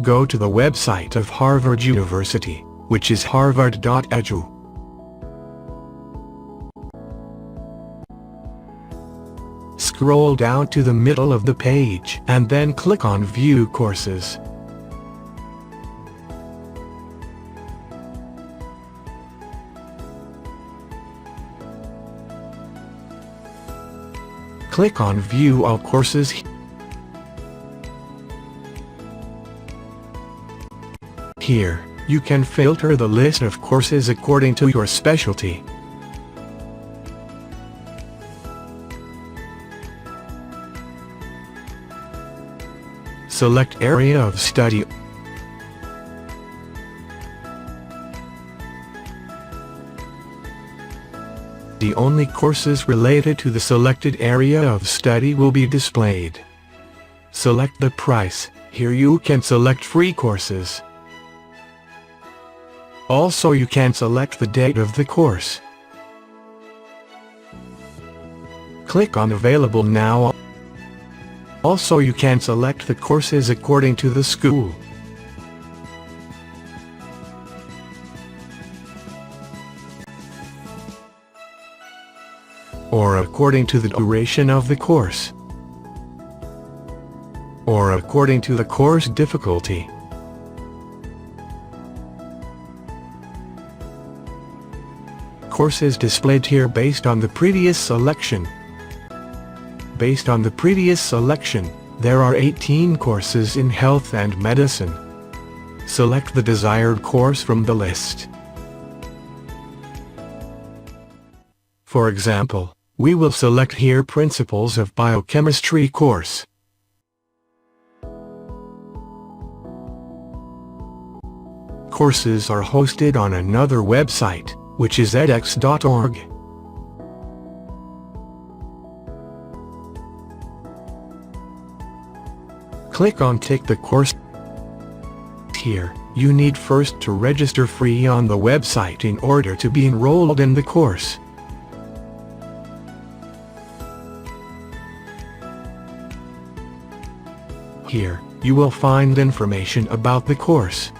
Go to the website of Harvard University, which is harvard.edu. Scroll down to the middle of the page and then click on View Courses. Click on View All Courses. Here, you can filter the list of courses according to your specialty. Select Area of Study. The only courses related to the selected area of study will be displayed. Select the price. Here you can select free courses. Also, you can select the date of the course. Click on Available Now. Also, you can select the courses according to the school. Or according to the duration of the course. Or according to the course difficulty. Courses displayed here based on the previous selection. Based on the previous selection, there are 18 courses in health and medicine. Select the desired course from the list. For example, we will select here Principles of Biochemistry course. Courses are hosted on another website, which is edx.org. Click on Take the course. Here, you need first to register free on the website in order to be enrolled in the course. Here, you will find information about the course.